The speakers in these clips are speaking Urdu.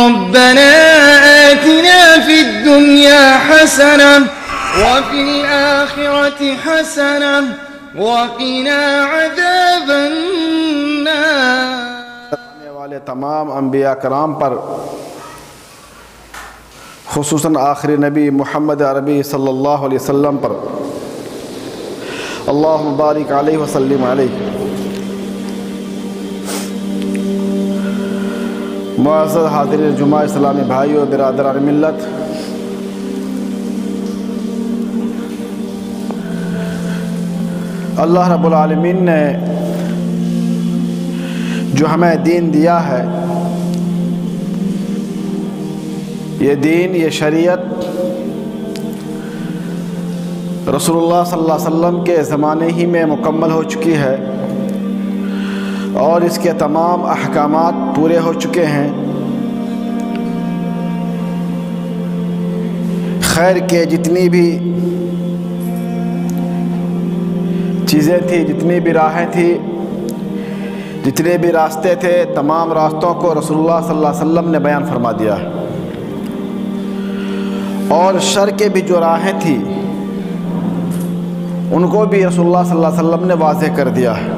ربنا آتنا في الدنيا حسنة وفي الآخرة حسنة وقنا عذاب النار. آنے والے تمام انبیاء کرام پر، خصوصاً آخری نبی محمد عربی صلی اللہ علیہ وسلم پر، اللہم بارک علیہ وسلم علیہ. معزز حاضرین جمعہ اسلامی بھائیو، برادران ملت، اللہ رب العالمین نے جو ہمیں دین دیا ہے، یہ دین، یہ شریعت رسول اللہ صلی اللہ علیہ وسلم کے زمانے ہی میں مکمل ہو چکی ہے، اور اس کے تمام احکامات پورے ہو چکے ہیں. خیر کے جتنی بھی چیزیں تھیں، جتنی بھی راہیں تھیں، جتنے بھی راستے تھے، تمام راستوں کو رسول اللہ صلی اللہ علیہ وسلم نے بیان فرما دیا ہے. اور شر کے بھی جو راہیں تھیں ان کو بھی رسول اللہ صلی اللہ علیہ وسلم نے واضح کر دیا ہے.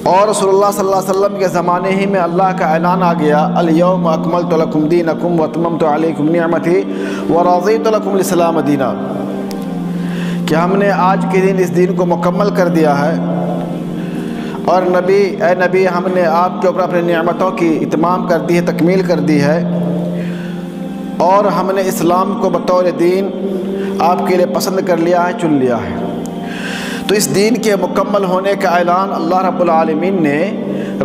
اور رسول اللہ صلی اللہ علیہ وسلم کے زمانے ہی میں اللہ کا اعلان آ گیا، الیوم اکملت لکم دینکم واتممت علیکم نعمتی ورضیت لکم الاسلام دینا، کہ ہم نے آج کے دن اس دین کو مکمل کر دیا ہے، اور اے نبی ہم نے آپ کے اوپر اپنے نعمتوں کی اتمام کر دی ہے، تکمیل کر دی ہے، اور ہم نے اسلام کو بطور دین آپ کے لیے پسند کر لیا ہے، چن لیا ہے. تو اس دین کے مکمل ہونے کا اعلان اللہ رب العالمین نے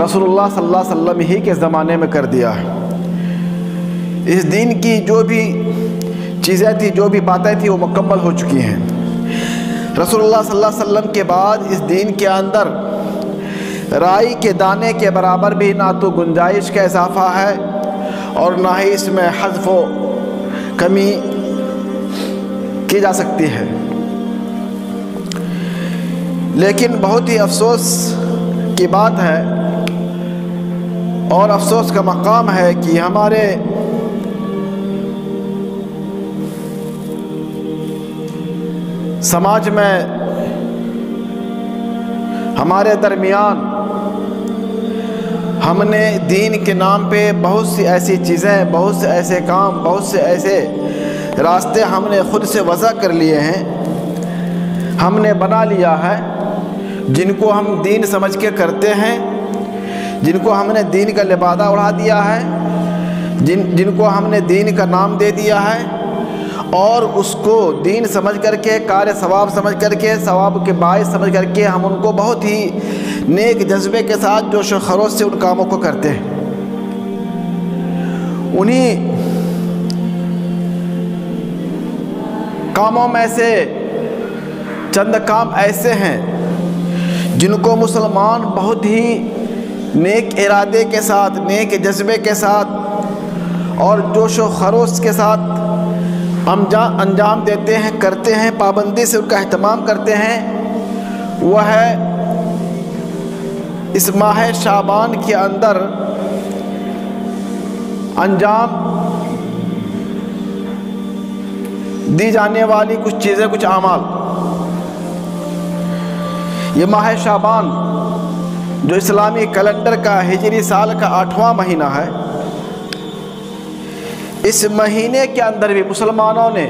رسول اللہ صلی اللہ علیہ وسلم ہی کے زمانے میں کر دیا ہے. اس دین کی جو بھی چیزیں تھیں، جو بھی باتیں تھیں، وہ مکمل ہو چکی ہیں. رسول اللہ صلی اللہ علیہ وسلم کے بعد اس دین کے اندر رائی کے دانے کے برابر بھی نہ تو گنجائش کا اضافہ ہے اور نہ ہی اس میں حذف و کمی کی جا سکتی ہے. لیکن بہت ہی افسوس کی بات ہے اور افسوس کا مقام ہے کہ ہمارے سماج میں، ہمارے درمیان ہم نے دین کے نام پہ بہت سی ایسی چیزیں، بہت سے ایسے کام، بہت سے ایسے راستے ہم نے خود سے وضع کر لیے ہیں، ہم نے بنا لیا ہے، جن کو ہم دین سمجھ کے کرتے ہیں، جن کو ہم نے دین کا لبادہ اڑا دیا ہے، جن کو ہم نے دین کا نام دے دیا ہے، اور اس کو دین سمجھ کر کے، کار ثواب سمجھ کر کے، ثواب کے باعث سمجھ کر کے ہم ان کو بہت ہی نیک جذبے کے ساتھ جوش و خروش سے ان کاموں کو کرتے ہیں. انہی کاموں میں سے چند کام ایسے ہیں جن کو مسلمان بہت ہی نیک ارادے کے ساتھ، نیک جذبے کے ساتھ اور جوش و خروش کے ساتھ انجام دیتے ہیں، کرتے ہیں، پابندی سے ان کا اہتمام کرتے ہیں. وہ ہے اس ماہ شعبان کے اندر انجام دی جانے والی کچھ چیزیں، کچھ اعمال. یہ ماہ شعبان جو اسلامی کیلنڈر کا ہجری سال کا 8واں مہینہ ہے، اس مہینے کے اندر بھی مسلمانوں نے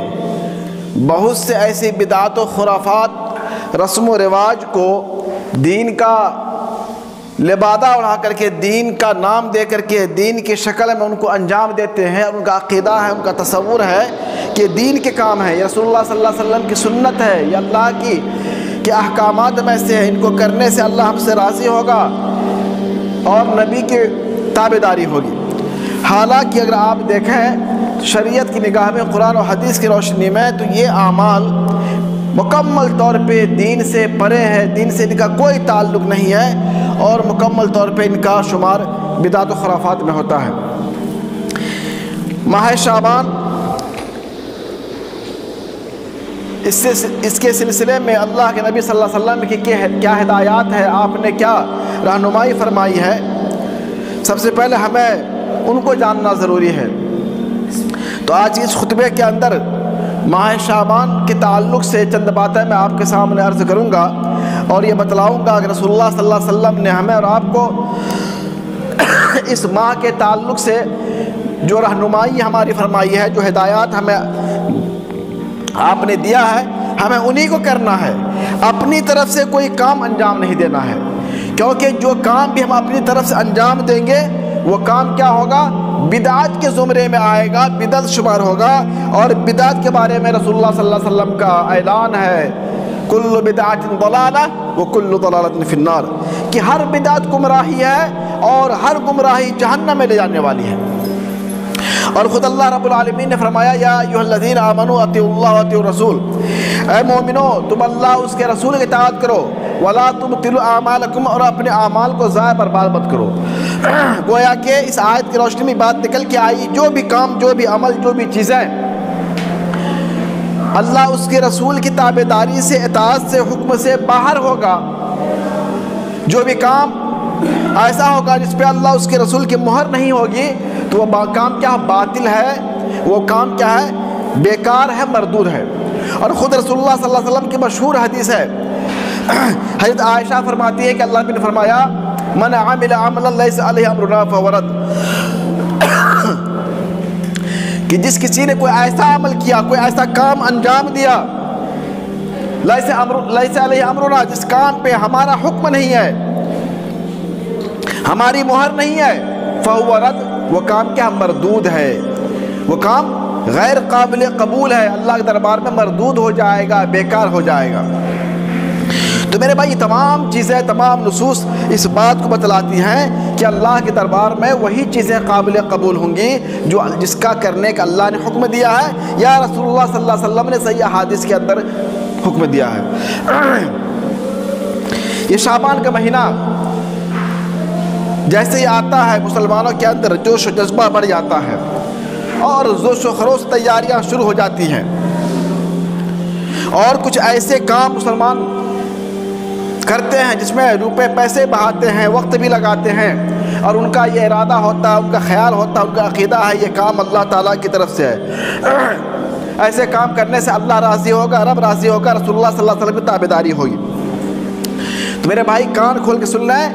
بہت سے ایسی بدعات و خرافات، رسم و رواج کو دین کا لبادہ اڑا کر کے، دین کا نام دے کر کے، دین کی شکل میں ان کو انجام دیتے ہیں. ان کا عقیدہ ہے، ان کا تصور ہے کہ دین کے کام ہے، یہ رسول اللہ صلی اللہ علیہ وسلم کی سنت ہے، یہ اللہ کی کہ احکامات میں سے ہے، ان کو کرنے سے اللہ ہم سے راضی ہوگا اور نبی کی تابعداری ہوگی. حالانکہ اگر آپ دیکھیں شریعت کی نگاہ میں، قرآن و حدیث کی روشنی میں، تو یہ اعمال مکمل طور پہ دین سے پرے ہے، دین سے ان کا کوئی تعلق نہیں ہے، اور مکمل طور پہ ان کا شمار بدعات و خرافات میں ہوتا ہے. ماہ شعبان، اس کے سلسلے میں اللہ کے نبی صلی اللہ علیہ وسلم کی کیا ہدایات ہے، آپ نے کیا رہنمائی فرمائی ہے. سب سے پہلے ہمیں ان کو جاننا ضروری ہے۔ تو آج اس خطبے کے اندر ماہ شعبان کے تعلق سے چند باتیں میں آپ کے سامنے عرض کروں گا اور یہ بتلاؤں گا کہ رسول اللہ صلی اللہ علیہ وسلم نے ہمیں اور آپ کو اس ماہ کے تعلق سے جو رہنمائی ہماری فرمائی ہے، جو ہدایات ہمیں آپ نے دیا ہے، ہمیں انہی کو کرنا ہے، اپنی طرف سے کوئی کام انجام نہیں دینا ہے، کیونکہ جو کام بھی ہم اپنی طرف سے انجام دیں گے وہ کام کیا ہوگا؟ بدعت کے زمرے میں آئے گا، بدعت شمار ہوگا۔ اور بدعت کے بارے میں رسول اللہ صلی اللہ علیہ وسلم کا اعلان ہے، کل بدعت ضلالہ وکل ضلالۃ فی النار، کہ ہر بدعت گمراہی ہے اور ہر گمراہی جہنم میں لے جانے والی ہے۔ اور خود اللہ رب العالمین نے فرمایا یا ایھا الذین آمنوا اطیعوا اللہ واطیعوا الرسول، اے مومنو تم اللہ اس کے رسول کی اطاعت کرو، ولا تبطلوا اعمالکم، اور اپنے اعمال کو ضائع برباد مت کرو۔ گویا کہ اس آیت کی روشنی میں بات نکل کے آئی، جو بھی کام، جو بھی عمل، جو بھی چیزیں اللہ اس کے رسول کی تابعداری سے، اطاعت سے، حکم سے باہر ہوگا، جو بھی کام ایسا ہوگا جس پہ اللہ اس کے رسول کی مہر نہیں ہوگی، تو وہ کام کیا باطل ہے، وہ کام کیا ہے؟ بیکار ہے، مردود ہے۔ اور خود رسول اللہ صلی اللہ علیہ وسلم کی مشہور حدیث ہے، حضرت عائشہ فرماتی ہے کہ اللہ نے فرمایا من عمل عملا لیس علیہ امرنا فہو رد، کہ جس کسی نے کوئی ایسا عمل کیا، کوئی ایسا کام انجام دیا، لیس علیہ امرنا، جس کام پہ ہمارا حکم نہیں ہے، ہماری مہر نہیں ہے، فہو رد، وہ کام کیا؟ مردود ہے، وہ کام غیر قابل قبول ہے، اللہ کے دربار میں مردود ہو جائے گا، بیکار ہو جائے گا۔ تو میرے بھائی یہ تمام چیزیں، تمام نصوص اس بات کو بتلاتی ہیں کہ اللہ کے دربار میں وہی چیزیں قابل قبول ہوں گی جس کا کرنے کا اللہ نے حکم دیا ہے یا رسول اللہ صلی اللہ علیہ وسلم نے صحیح احادیث کے اندر حکم دیا ہے۔ یہ شعبان کا مہینہ جیسے ہی آتا ہے مسلمانوں کے اندر جوش و جذبہ بڑھ جاتا ہے اور جوش و خروش تیاریاں شروع ہو جاتی ہیں، اور کچھ ایسے کام مسلمان کرتے ہیں جس میں روپے پیسے بہاتے ہیں، وقت بھی لگاتے ہیں، اور ان کا یہ ارادہ ہوتا ہے، ان کا خیال ہوتا ہے، ان کا عقیدہ ہے یہ کام اللہ تعالیٰ کی طرف سے ہے، ایسے کام کرنے سے اللہ راضی ہوگا، رب راضی ہوگا، رسول اللہ صلی اللہ علیہ وسلم کی تابعداری ہوگی۔ تو میرے بھائی کان کھول کے سن لیں،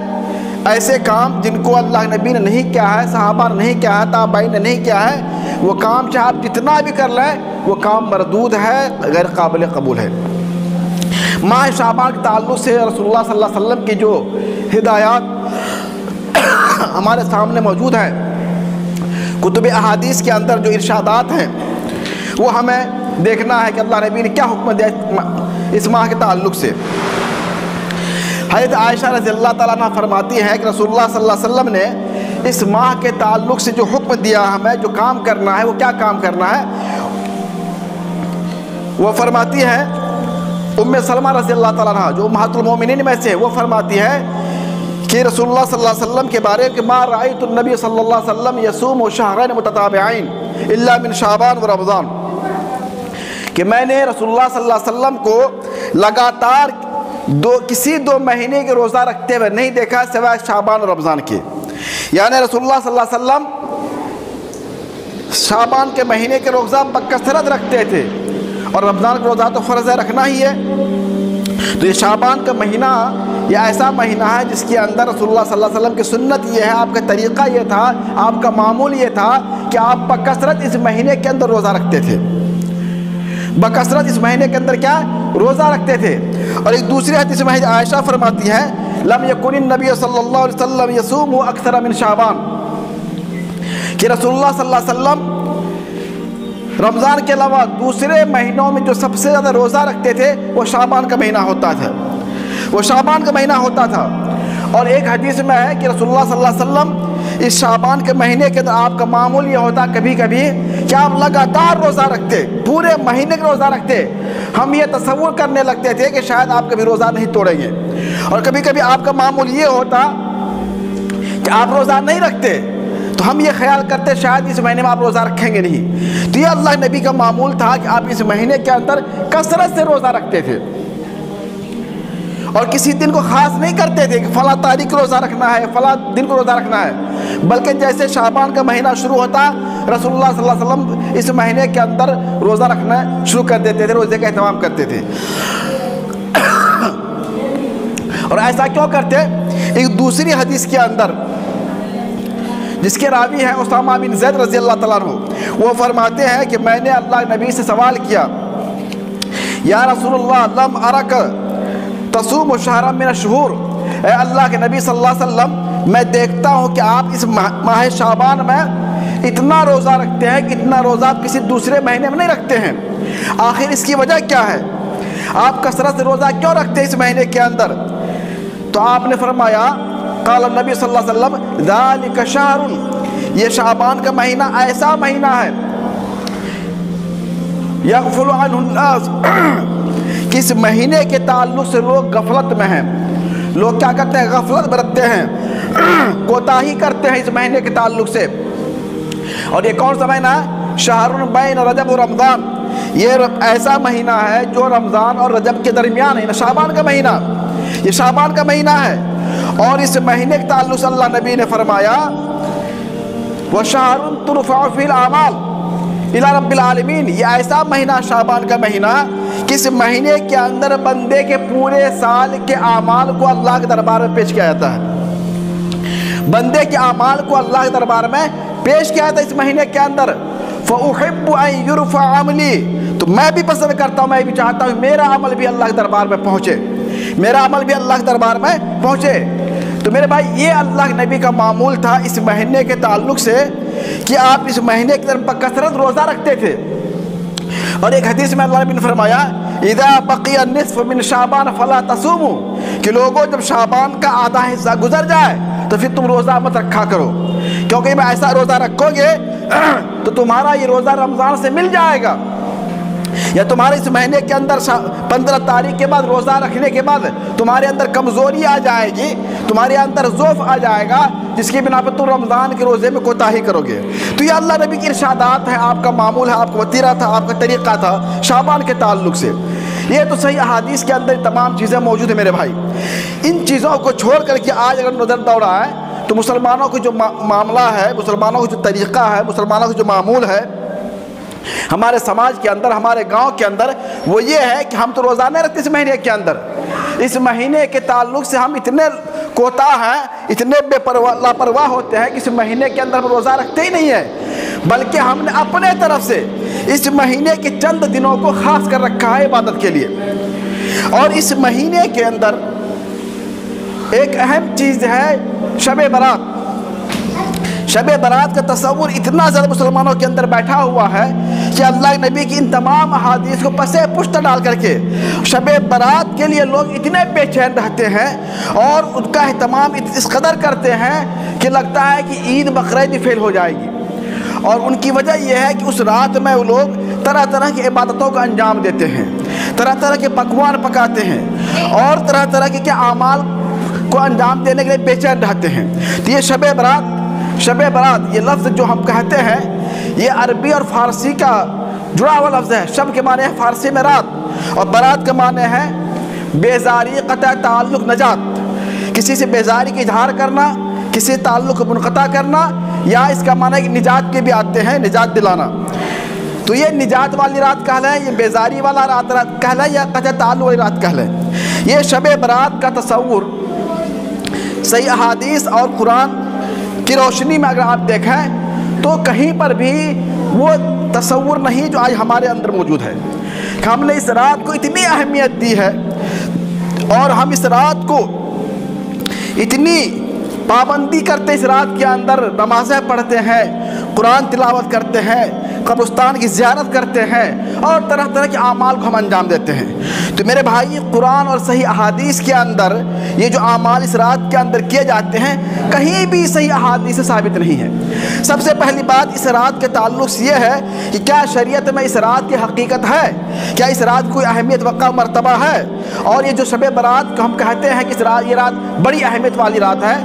ایسے کام جن کو اللہ نبی نے نہیں کیا ہے، صحابہ نے نہیں کیا ہے، تابعین نے نہیں کیا ہے، وہ کام چاہے آپ جتنا بھی کر لیں وہ کام مردود ہے، غیر قابل قبول ہے۔ ماہ شعبان کے تعلق سے رسول اللہ صلی اللہ علیہ وسلم کی جو ہدایات ہمارے سامنے موجود ہیں، کتب احادیث کے اندر جو ارشادات ہیں، وہ ہمیں دیکھنا ہے کہ اللہ نبی نے کیا حکم دیا اس ماہ کے تعلق سے۔ حضرت عائشہ رضی اللہ تعالیٰ عنہ فرماتی ہے کہ رسول اللہ صلی اللہ علیہ وسلم نے اس ماہ کے تعلق سے جو حکم دیا ہمیں، جو کام کرنا ہے، وہ کیا کام کرنا ہے؟ وہ فرماتی ہے ام سلمہ رضی اللہ تعالیٰ عنہ جو امہات المومنین میں سے، وہ فرماتی ہے کہ رسول اللہ صلی اللہ علیہ وسلم کے بارے کہ ما رأیت النبی صلی اللہ علیہ وسلم یصوم شہرین متتابعین الا من شعبان و رمضان، کہ میں نے رسول اللہ صلی اللہ علیہ وسلم کو لگاتار کسی دو مہینے کے روزہ رکھتے ہوئے نہیں دیکھا سوائے شعبان اور رمضان کے، یعنی رسول اللہ صلی اللہ علیہ وسلم شعبان کے مہینے کے روزہ بکثرت رکھتے تھے، اور رمضان کا روزہ تو فرض ہے، رکھنا ہی ہے۔ تو یہ شعبان کا مہینہ یہ ایسا مہینہ ہے جس کے اندر رسول اللہ صلی اللہ علیہ وسلم کی سنت یہ ہے، آپ کا طریقہ یہ تھا، آپ کا معمول یہ تھا کہ آپ بکثرت اس مہینے کے اندر روزہ رکھتے تھے، بکثرت اس مہینے کے اندر کیا روزہ رکھتے تھے۔ اور ایک دوسری حدیث میں عائشہ فرماتی ہے لم یکن النبی صلی اللہ علیہ وسلم یصوم اکثر من شعبان، کہ رسول اللہ صلی اللہ علیہ وسلم رمضان کے علاوہ دوسرے مہینوں میں جو سب سے زیادہ روزہ رکھتے تھے وہ شعبان کا مہینہ ہوتا تھا، وہ شعبان کا مہینہ ہوتا تھا۔ اور ایک حدیث میں ہے کہ رسول اللہ صلی اللہ علیہ وسلم اس شعبان کے مہینے کے اندر آپ کا معمول یہ ہوتا کبھی کبھی کہ آپ لگاتار روزہ رکھتے، پورے مہینے کا روزہ رکھتے، ہم یہ تصور کرنے لگتے تھے کہ شاید آپ کبھی روزہ نہیں توڑیں گے، اور کبھی کبھی آپ کا معمول یہ ہوتا کہ آپ روزہ نہیں رکھتے تو ہم یہ خیال کرتے شاید اس مہینے میں آپ روزہ رکھیں گے نہیں۔ تو یہ اللہ نبی کا معمول تھا کہ آپ اس مہینے کے اندر کثرت سے روزہ رکھتے تھے، اور کسی دن کو خاص نہیں کرتے تھے کہ فلاں تاریخ کو روزہ رکھنا ہے، فلاں دن کو روزہ رکھنا ہے، بلکہ جیسے شعبان کا مہینہ شروع ہوتا رسول اللہ صلی اللہ علیہ وسلم اس مہینے کے اندر روزہ رکھنا شروع کر دیتے تھے، روزے کا اہتمام کرتے تھے۔ اور ایسا کیوں کرتے؟ ایک دوسری حدیث کے اندر جس کے راوی ہیں اسامہ بن زید رضی اللہ تعالیٰ عنہ، وہ فرماتے ہیں کہ میں نے اللہ نبی سے سوال کیا، یا رسول اللہ لم ارک تصوم شہرا من الشہور، اے اللہ کے نبی صلی اللہ علیہ وسلم میں دیکھتا ہوں کہ آپ اس ماہ شعبان میں اتنا روزہ رکھتے ہیں کہ اتنا روزہ آپ کسی دوسرے مہینے میں نہیں رکھتے ہیں، آخر اس کی وجہ کیا ہے؟ آپ کثرت سے روزہ کیوں رکھتے ہیں اس مہینے کے اندر؟ تو آپ نے فرمایا، قال النبی صلی اللہ علیہ وسلم ذالک شہر، یہ شعبان کا مہینہ ایسا مہینہ ہے یغفل عنہ الناس، کہ اس مہینے کے تعلق سے لوگ غفلت میں ہیں، لوگ کیا کرتے ہیں؟ غفلت برتتے ہیں، کوتاہی کرتے ہیں اس مہینے کے تعلق سے۔ اور یہ کون سا مہینہ ہے؟ شہر بین رجب و رمضان، یہ ایسا مہینہ ہے جو رمضان اور رجب کے درمیان ہے، شعبان کا مہینہ، یہ شعبان کا مہینہ ہے۔ اور اس مہینے کے تعلق سے اللہ نبی نے فرمایا وَشَهْرٌ تُرْفَعُ فِيهِ الْأَعْمَالُ إِلَى رَبِّ الْعَالَمِينَ، یہ ایسا مہینہ شعبان کا مہینہ کہ اس مہینے کے اندر بندے کے پورے سال کے اعمال کو اللہ کے دربار میں پیش کیا جاتا ہے، بندے کے اعمال کو اللہ کے دربار میں پیش کیا جاتا ہے اس مہینے کے اندر۔ فَأُحِبُّ أَن يُرْفَعَ عَمْلِي، تو میں بھی پسند کرتا ہوں، میں بھی چاہتا ہوں میرا عمل بھی اللہ کے دربار میں پہنچے، میرا عمل بھی اللہ کے دربار میں پہنچے۔ تو میرے بھائی یہ اللہ کے نبی کا معمول تھا اس مہینے کے تعلق سے کہ آپ اس مہینے کی طرف بکثرت روزہ رکھتے تھے۔ اور ایک حدیث میں اللہ نبی نے فرمایا اذا بقی النصف من شعبان فلا تصوموا، کہ لوگوں جب شعبان کا آدھا حصہ گزر جائے تو پھر تم روزہ مت رکھا کرو، کیونکہ میں ایسا روزہ رکھو گے تو تمہارا یہ روزہ رمضان سے مل جائے گا، یا تمہارے اس مہینے کے اندر 15 تاریخ کے بعد روزہ رکھنے کے بعد تمہارے اندر کمزوری آ جائے گی، تمہارے اندر ضعف آ جائے گا، جس کی بنا پر تم رمضان کے روزے میں کوتاہی کرو گے۔ تو یہ اللہ نبی کی ارشادات ہیں، آپ کا معمول ہے، آپ کا وتیرہ تھا، آپ کا طریقہ تھا شعبان کے تعلق سے۔ یہ تو صحیح احادیث کے اندر تمام چیزیں موجود ہیں میرے بھائی۔ ان چیزوں کو چھوڑ کر کے آج اگر نظر دوڑا ہے تو مسلمانوں کو جو معاملہ ہے، مسلمانوں کو جو طریقہ ہے، مسلمانوں کو جو معمول ہے ہمارے سماج کے اندر، ہمارے گاؤں کے اندر، وہ یہ ہے کہ ہم تو روزہ نہیں رکھتے اس مہینے کے اندر، اس مہینے کے تعلق سے ہم اتنے کوتاہ ہیں، اتنے لاپرواہ ہوتے ہیں کہ اس مہینے کے اندر ہم روزہ رکھتے ہی نہیں ہیں، بلکہ ہم نے اپنے طرف سے اس مہینے کے چند دنوں کو خاص کر رکھا ہے عبادت کے لیے۔ اور اس مہینے کے اندر ایک اہم چیز ہے شب برات۔ شب برات کا تصور اتنا زیادہ مسلمانوں کے اندر بیٹھا ہوا ہے کہ اللہ نبی کی ان تمام احادیث کو پسے پشت ڈال کر کے شب برات کے لیے لوگ اتنے بے چین رہتے ہیں اور ان کا اہتمام اس قدر کرتے ہیں کہ لگتا ہے کہ عید بقرعید فیل ہو جائے گی۔ اور ان کی وجہ یہ ہے کہ اس رات میں وہ لوگ طرح طرح کی عبادتوں کا انجام دیتے ہیں، طرح طرح کے پکوان پکاتے ہیں اور طرح طرح کے اعمال کو انجام دینے کے لیے بے چین رہتے ہیں۔ تو یہ شب برات یہ لفظ جو ہم کہتے ہیں یہ عربی اور فارسی کا جڑا ہوا لفظ ہے۔ شب کے معنی ہے فارسی میں رات، اور برات کا معنی ہے بیزاری، قطع تعلق، نجات، کسی سے بیزاری کا اظہار کرنا، کسی تعلق کو منقطع کرنا، یا اس کا معنی ہے کہ نجات کے بھی آتے ہیں، نجات دلانا۔ تو یہ نجات والی رات کہلائے، یہ بیزاری والا رات کہلائے، یا قطع تعلق والی رات کہلائے۔ یہ شب برات کا تصور صحیح احادیث اور قرآن کی روشنی میں اگر آپ دیکھیں تو کہیں پر بھی وہ تصور نہیں جو آج ہمارے اندر موجود ہے، کہ ہم نے اس رات کو اتنی اہمیت دی ہے اور ہم اس رات کو اتنی پابندی کرتے، اس رات کے اندر نمازیں پڑھتے ہیں، قرآن تلاوت کرتے ہیں، قبرستان کی زیارت کرتے ہیں اور طرح طرح کے اعمال کو ہم انجام دیتے ہیں۔ تو میرے بھائی قرآن اور صحیح احادیث کے اندر یہ جو اعمال اس رات کے اندر کیے جاتے ہیں کہیں بھی صحیح احادیث سے ثابت نہیں ہے۔ سب سے پہلی بات اس رات کے تعلق سے یہ ہے کہ کیا شریعت میں اس رات کی حقیقت ہے، کیا اس رات کوئی اہمیت وقع مرتبہ ہے؟ اور یہ جو شب برات کو ہم کہتے ہیں کہ یہ رات بڑی اہمیت والی رات ہے،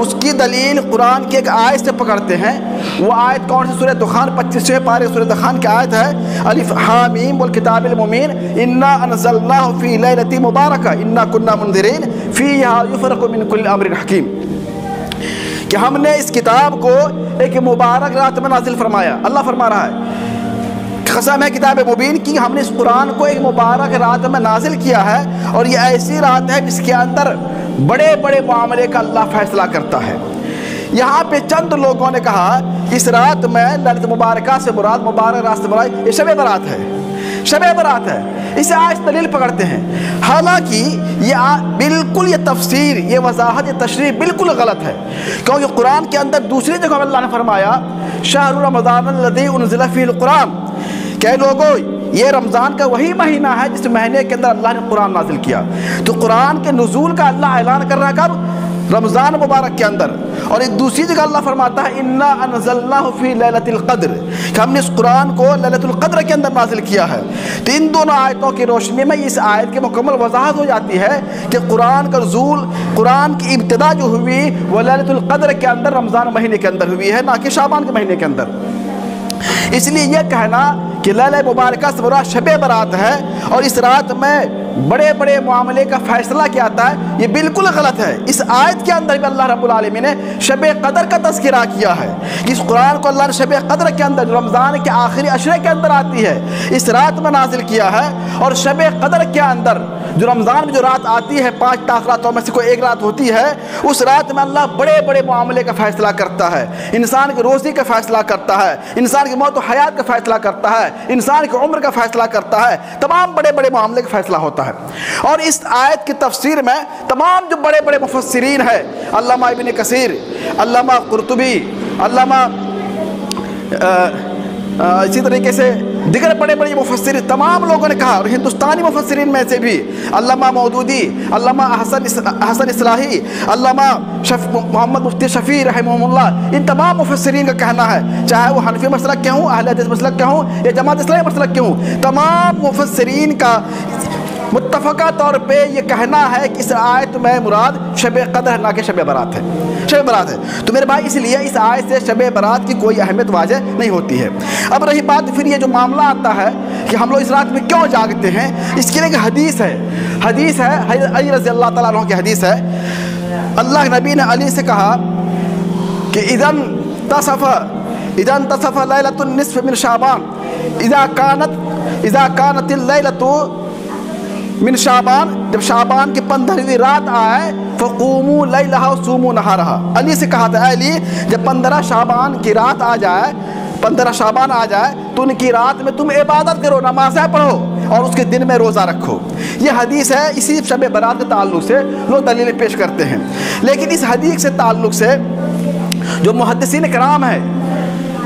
اس کی دلیل قرآن کی ایک آیت سے پکڑتے ہیں۔ وہ آیت کون سی؟ سورہ دخان 25ویں پارے سورہ دخان کی آیت ہے، الف حا میم والکتاب المبین انا انزلناہ فی لیلۃ مبارکہ انا کنا منذرین فیہا یفرق من کل امر حکیم۔ کہ ہم نے اس کتاب کو ایک مبارک رات میں نازل فرمایا. اللہ فرما رہا ہے قسم ہے کتاب مبین کی، ہم نے اس قرآن کو ایک مبارک رات میں نازل کیا ہے، اور یہ ایسی رات ہے جس کے اندر بڑے بڑے معاملے کا اللہ فیصلہ کرتا ہے. یہاں پہ چند لوگوں نے کہا اس رات میں لیلۃ مبارکہ سے مراد، مبارک رات سے مراد یہ شب برات ہے، شب برات ہے. اسے آج دلیل پکڑتے ہیں، حالانکہ یہ بالکل یہ تفسیر، یہ وضاحت، یہ تشریح بالکل غلط ہے. کیونکہ قرآن کے اندر دوسری جگہ اللہ نے فرمایا شہر رمضان الذی انزل فیہ القرآن، کہ لوگوں یہ رمضان کا وہی مہینہ ہے جس مہینے کے اندر اللہ نے قرآن نازل کیا. تو قرآن کے نزول کا اللہ اعلان کر رہا ہے کب؟ رمضان مبارک کے اندر. اور ایک دوسری جگہ اللہ فرماتا ہے انا انزلناہ فی لیلۃ القدر، کہ ہم نے اس قرآن کو لیلۃ القدر کے اندر نازل کیا ہے. تو ان دونوں آیتوں کی روشنی میں اس آیت کی مکمل وضاحت ہو جاتی ہے کہ قرآن کا نزول، قرآن کی ابتدا جو ہوئی وہ لیلۃ القدر کے اندر، رمضان مہینے کے اندر ہوئی ہے، نہ کہ شعبان کے مہینے کے اندر. اس لیے یہ کہنا کہ لیلہ مبارکہ سے مراد شب برات ہے اور اس رات میں بڑے بڑے معاملے کا فیصلہ کیا آتا ہے، یہ بالکل غلط ہے. اس آیت کے اندر بھی اللہ رب العالمین نے شب قدر کا تذکرہ کیا ہے. اس قرآن کو اللہ نے شب قدر کے اندر، رمضان کے آخری عشرے کے اندر آتی ہے، اس رات میں نازل کیا ہے. اور شب قدر کے اندر جو رمضان میں جو رات آتی ہے، 5 طاق راتوں میں سے کوئی ایک رات ہوتی ہے، اس رات میں اللہ بڑے بڑے معاملے کا فیصلہ کرتا ہے. انسان کی روزی کا فیصلہ کرتا ہے، انسان کی موت و حیات کا فیصلہ کرتا ہے، انسان کی عمر کا فیصلہ کرتا ہے، تمام بڑے بڑے معاملے کا فیصلہ ہوتا ہے. اور اس آیت کی تفسیر میں تمام جو بڑے بڑے مفسرین ہیں، علامہ ابن کثیر، علامہ قرطبی، علامہ اسی طریقے سے دیگر بڑے بڑے مفسرین، تمام لوگوں نے کہا، اور ہندوستانی مفسرین میں سے بھی علامہ مودودی، علامہ حسن اصلاحی، علامہ محمد مفتی شفیع رحمہ اللہ، ان تمام مفسرین کا کہنا ہے، چاہے وہ حنفی مسلک کے ہوں، اہل حدیث مسلک کے ہوں، یا جماعت اسلامی مسلک کے ہوں، تمام مفسرین کا متفقہ طور پہ یہ کہنا ہے کہ اس آیت میں مراد شب قدر نہ کہ شب برات ہے، شب برات ہے. تو میرے بھائی اس لیے اس آیت سے شب برات کی کوئی اہمیت واضح نہیں ہوتی ہے. اب رہی بات پھر یہ جو معاملہ آتا ہے کہ ہم لوگ اس رات میں کیوں جاگتے ہیں، اس کے لیے ایک حدیث ہے، حدیث ہے علی رضی اللہ تعالیٰ عنہ کی حدیث ہے. اللہ نبی نے علی سے کہا کہ اذا انتصف لیلۃ النصف من شعبان، اذا كانت اللیلۃ من شعبان، جب شعبان کی 15ویں رات آئے، فقوموا لیلہا وصوموا نہارہا. علی سے کہا تھا، اے علی جب 15 شعبان کی رات آ جائے، 15 شعبان آ جائے تو ان کی رات میں تم عبادت کرو، نمازیں پڑھو اور اس کے دن میں روزہ رکھو. یہ حدیث ہے، اسی شب برات کے تعلق سے لوگ دلیلیں پیش کرتے ہیں. لیکن اس حدیث سے تعلق سے جو محدثین کرام ہیں،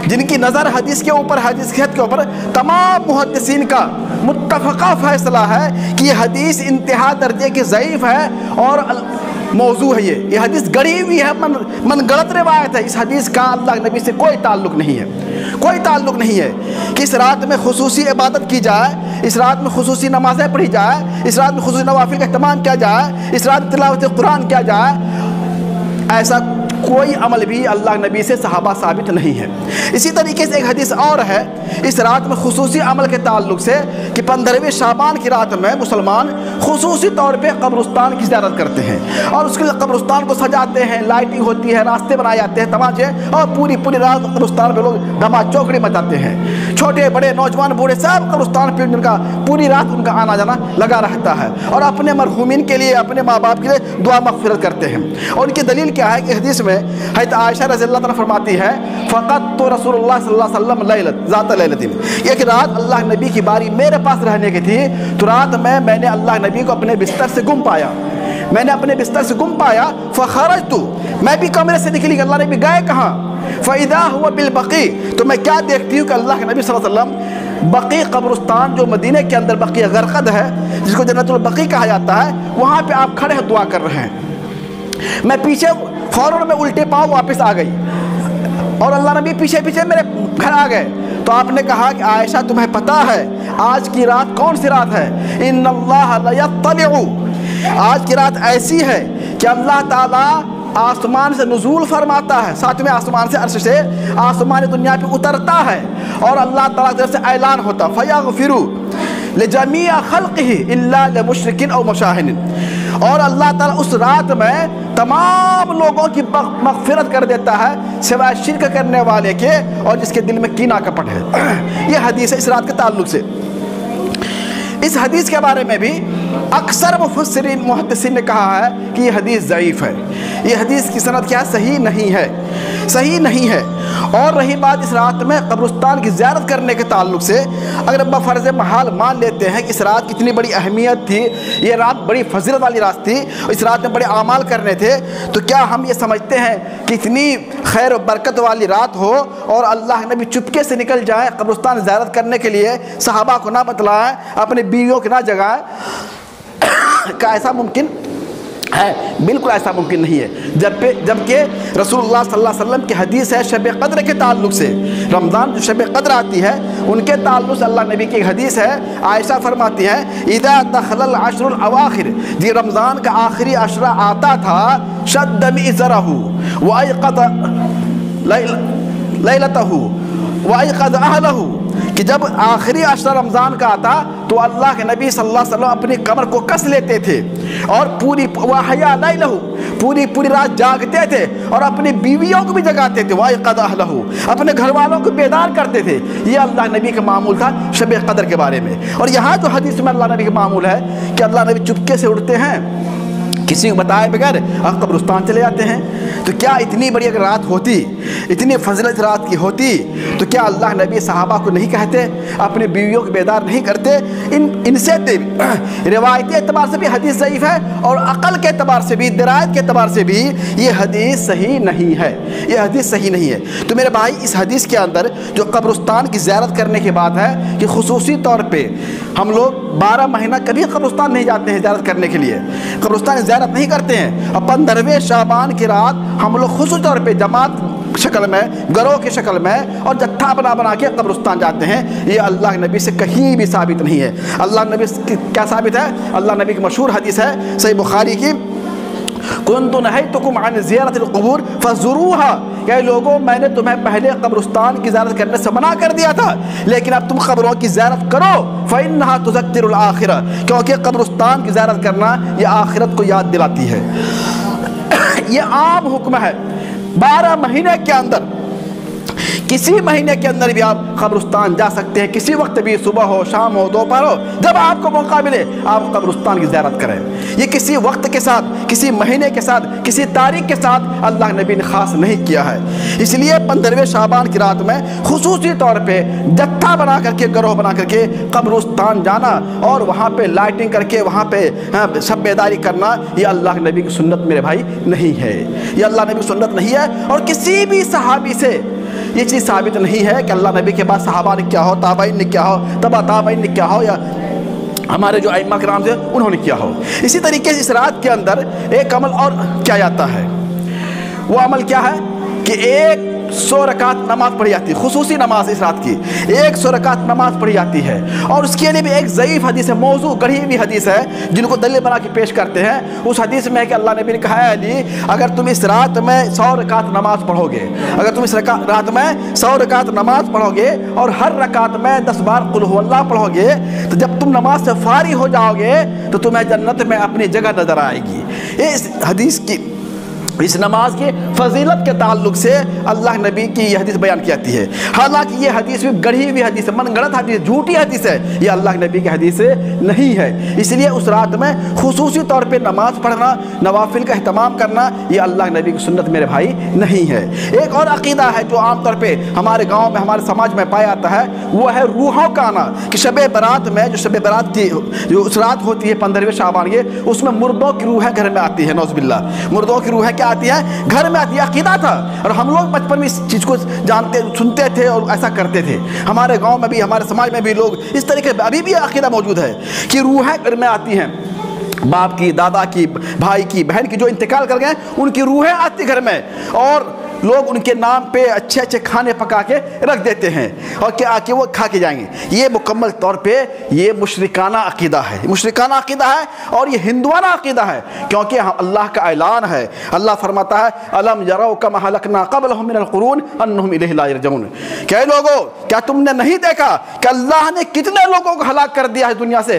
جن کی نظر حدیث کے اوپر، حدیث کے حد کے اوپر، تمام محدثین کا متفقہ فیصلہ ہے کہ یہ حدیث انتہا درجے کی ضعیف ہے اور موضوع ہے. یہ حدیث گڑھی ہوئی ہے، من گڑت روایت ہے. اس حدیث کا اللہ نبی سے کوئی تعلق نہیں ہے، کوئی تعلق نہیں ہے کہ اس رات میں خصوصی عبادت کی جائے، اس رات میں خصوصی نمازیں پڑھی جائے، اس رات میں خصوصی نوافل کا اہتمام کیا جائے، اس رات تلاوت قرآن کیا جائے. ایسا کوئی عمل بھی اللہ نبی سے صحابہ ثابت نہیں ہے. اسی طریقے سے ایک حدیث اور ہے اس رات میں خصوصی عمل کے تعلق سے کہ 15ویں شعبان کی رات میں مسلمان خصوصی طور پہ قبرستان کی زیارت کرتے ہیں اور اس کے لیے قبرستان کو سجاتے ہیں، لائٹنگ ہوتی ہے، راستے بنائے جاتے ہیں تماچے، اور پوری رات قبرستان پہ لوگ دھما چوکڑی مچاتے ہیں. چھوٹے بڑے نوجوان بوڑھے سب قبرستان پہ ان کا پوری رات ان کا آنا جانا لگا رہتا ہے اور اپنے مرحومین کے لیے، اپنے ماں باپ کے لیے دعا مغفرت کرتے ہیں. اور ان کی دلیل کیا ہے کہ حدیث میں حضرت عائشہ رضی اللہ تعالیٰ فرماتی ہے فقط تو رسول اللہ صلی اللہ علیہ وسلم لیلت ذات لیلت، ایک رات اللہ نبی کی باری میرے پاس رہنے کی تھی، تو رات میں نے اللہ نبی کو اپنے بستر سے گم پایا، میں نے اپنے بستر سے گم پایا. فخرجت، میں بھی کمرے سے نکلی کہ اللہ نبی گئے کہاں. فاذا هو بالبقیع، تو میں کیا دیکھتی ہوں کہ اللہ کے نبی صلی اللہ علیہ وسلم بقیع قبرستان جو مدینہ کے اندر بقیع غرقد ہے، جس کو جنت البقیع کہا جاتا ہے، وہاں پہ آپ کھڑے دعا کر رہے ہیں. میں پیچھے فوراً میں الٹے پاؤں واپس آ گئی اور اللہ نبی پیچھے پیچھے میرے گھر آ گئے. تو آپ نے کہا کہ عائشہ تمہیں پتہ ہے آج کی رات کون سی رات ہے؟ ان اللہ لیطلع، آج کی رات ایسی ہے کہ اللہ تعالیٰ آسمان سے نزول فرماتا ہے، 7ویں آسمان سے، عرش سے آسمان دنیا پہ اترتا ہے اور اللہ تعالیٰ کی طرف سے اعلان ہوتا فیغفر لجمیع خلقہ الا لمشرک او مشاہن. اور اللہ تعالیٰ اس رات میں تمام لوگوں کی مغفرت کر دیتا ہے سوائے شرک کرنے والے کے اور جس کے دل میں کینہ کپٹ ہے۔ یہ حدیث ہے اس رات کے تعلق سے۔ اس حدیث کے بارے میں بھی اکثر مفسرین محدثین نے کہا ہے کہ یہ حدیث ضعیف ہے، یہ حدیث کی سند کیا صحیح نہیں ہے، صحیح نہیں ہے۔ اور رہی بات اس رات میں قبرستان کی زیارت کرنے کے تعلق سے، اگر ہم بفرض محال مان لیتے ہیں کہ اس رات کی اتنی بڑی اہمیت تھی، یہ رات بڑی فضیلت والی رات تھی، اس رات میں بڑے اعمال کرنے تھے، تو کیا ہم یہ سمجھتے ہیں کہ اتنی خیر و برکت والی رات ہو اور اللہ نبی چپکے سے نکل جائیں قبرستان زیارت کرنے کے لیے، صحابہ کو نہ بتلائیں، اپنی بیویوں کو نہ جگائیں؟ کیا ایسا ممکن ہے؟ بالکل ایسا ممکن نہیں ہے، جبکہ رسول اللہ صلی اللہ علیہ وسلم کی حدیث ہے شب قدر کے تعلق سے، رمضان جو شب قدر آتی ہے ان کے تعلق سے اللہ نبی کی ایک حدیث ہے، عائشہ فرماتی ہیں اذا دخل العشر الاواخر، جی رمضان کا آخری عشرہ آتا تھا، شد مئزرہ وایقظ لیلتہ وایقظ اہلہ، کہ جب آخری عشرہ رمضان کا آتا تو اللہ کے نبی صلی اللہ علیہ وسلم اپنی کمر کو کس لیتے تھے اور وَأَحْيَا لَيْلَهُ پوری رات جاگتے تھے اور اپنی بیویوں کو بھی جگاتے تھے، وَأَيْقَظَ أَهْلَهُ اپنے گھر والوں کو بیدار کرتے تھے۔ یہ اللہ نبی کا معمول تھا شب قدر کے بارے میں۔ اور یہاں جو حدیث میں اللہ نبی کا معمول ہے کہ اللہ نبی چپکے سے اٹھتے ہیں، کسی کو بتائے بغیر آپ قبرستان چلے جاتے ہیں، تو کیا اتنی بڑی اگر رات ہوتی، اتنی فضیلت رات کی ہوتی، تو کیا اللہ نبی صحابہ کو نہیں کہتے، اپنی بیویوں کو بیدار نہیں کرتے؟ ان سے روایتی اعتبار سے بھی حدیث ضعیف ہے اور عقل کے اعتبار سے بھی، درایت کے اعتبار سے بھی یہ حدیث صحیح نہیں ہے، یہ حدیث صحیح نہیں ہے۔ تو میرے بھائی اس حدیث کے اندر جو قبرستان کی زیارت کرنے کی بات ہے کہ خصوصی طور پہ ہم لوگ 12 مہینہ کبھی قبرستان نہیں جاتے ہیں زیارت کرنے کے لیے، قبرستان زیارت نہیں کرتے ہیں، اور 15ویں شعبان کی رات ہم لوگ خصوصی طور پہ جماعت شکل میں، گروہ کی شکل میں اور جتھا بنا کے قبرستان جاتے ہیں۔ یہ اللہ نبی سے کہیں بھی ثابت نہیں ہے۔ اللہ نبی کیا ثابت ہے؟ اللہ نبی کی مشہور حدیث ہے صحیح بخاری کی، كنت نهيتكم عن زیارت القبور فزوروها، کہ لوگوں میں نے تمہیں پہلے قبرستان کی زیارت کرنے سے منع کر دیا تھا، لیکن اب تم قبروں کی زیارت کرو، فإنها تذکر الآخرہ، کیونکہ قبرستان کی زیارت کرنا یہ آخرت کو یاد دلاتی ہے۔ یہ عام حکم ہے، 12 مہینے کے اندر کسی مہینے کے اندر بھی آپ قبرستان جا سکتے ہیں، کسی وقت بھی، صبح ہو، شام ہو، دوپہر ہو، جب آپ کو موقع ملے آپ قبرستان کی زیارت کریں۔ یہ کسی وقت کے ساتھ، کسی مہینے کے ساتھ، کسی تاریخ کے ساتھ اللہ نبی نے خاص نہیں کیا ہے۔ اس لیے 15ویں شعبان کی رات میں خصوصی طور پہ جتھا بنا کر کے، گروہ بنا کر کے قبرستان جانا اور وہاں پہ لائٹنگ کر کے وہاں پہ سب بیداری کرنا، یہ اللہ نبی کی سنت میرے بھائی نہیں ہے، یہ اللہ نبی کی سنت نہیں ہے۔ اور کسی بھی صحابی سے یہ چیز ثابت نہیں ہے کہ اللہ نبی کے بعد صحابہ نے کیا ہو، تابعین نے کیا ہو، تبع تابعین نے کیا ہو، یا ہمارے جو ائمہ کرام تھے انہوں نے کیا ہو۔ اسی طریقے سے اس رات کے اندر ایک عمل اور کیا جاتا ہے، وہ عمل کیا ہے کہ 100 رکعت نماز پڑھی جاتی ہے، خصوصی نماز اس رات کی 100 رکعت نماز پڑھی جاتی ہے۔ اور اس کے لیے بھی ایک ضعیف حدیث ہے، موضوع گڑھی ہوئی حدیث ہے، جن کو دلیل بنا کے پیش کرتے ہیں۔ اس حدیث میں ہے کہ اللہ نبی نے کہا ہے علی، اگر تم اس رات میں 100 رکعت نماز پڑھو گے، اگر تم اس رات میں 100 رکعت نماز پڑھو گے اور ہر رکعت میں 10 بار قل هو اللہ پڑھو گے، تو جب تم نماز سے فارغ ہو جاؤ گے تو تمہیں جنت میں اپنی جگہ نظر آئے گی۔ اس حدیث کی، اس نماز کی فضیلت کے تعلق سے اللہ نبی کی یہ حدیث بیان کی جاتی ہے، حالانکہ یہ حدیث بھی گڑھی ہوئی حدیث ہے، من گڑت حدیث، جھوٹی حدیث ہے، یہ اللہ نبی کی حدیث نہیں ہے۔ اس لیے اس رات میں خصوصی طور پہ نماز پڑھنا، نوافل کا اہتمام کرنا، یہ اللہ نبی کی سنت میرے بھائی نہیں ہے۔ ایک اور عقیدہ ہے جو عام طور پہ ہمارے گاؤں میں، ہمارے سماج میں پایا جاتا ہے، وہ ہے روحوں کا آنا، کہ شب برات میں، جو شب برات کی جو اس رات ہوتی ہے 15ویں شعبان کی، اس میں مردوں کی روحیں گھر میں آتی ہے، نعوذ باللہ، مردوں کی روحیں کیا آتی ہے؟ گھر میں آتی ہے۔ عقیدہ تھا اور ہم لوگ بچپن میں اس چیز کو جانتے، سنتے تھے اور ایسا کرتے تھے۔ ہمارے گاؤں میں بھی، ہمارے سماج میں بھی لوگ اس طریقے سے، ابھی بھی عقیدہ موجود ہے کہ روحیں گھر میں آتی ہیں، باپ کی، دادا کی، بھائی کی، بہن کی جو انتقال کر گئے ان کی روحیں آتی گھر میں، اور لوگ ان کے نام پہ اچھے اچھے کھانے پکا کے رکھ دیتے ہیں اور کہ آ کے وہ کھا کے جائیں گے۔ یہ مکمل طور پہ یہ مشرکانہ عقیدہ ہے، مشرکانہ عقیدہ ہے اور یہ ہندوانہ عقیدہ ہے، کیونکہ اللہ کا اعلان ہے، اللہ فرماتا ہے الم یروا کما اہلکنا قبلہم من القرون انہم الیہ لا یرجعون، کہ لوگوں کیا تم نے نہیں دیکھا کہ اللہ نے کتنے لوگوں کو ہلاک کر دیا ہے دنیا سے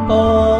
Oh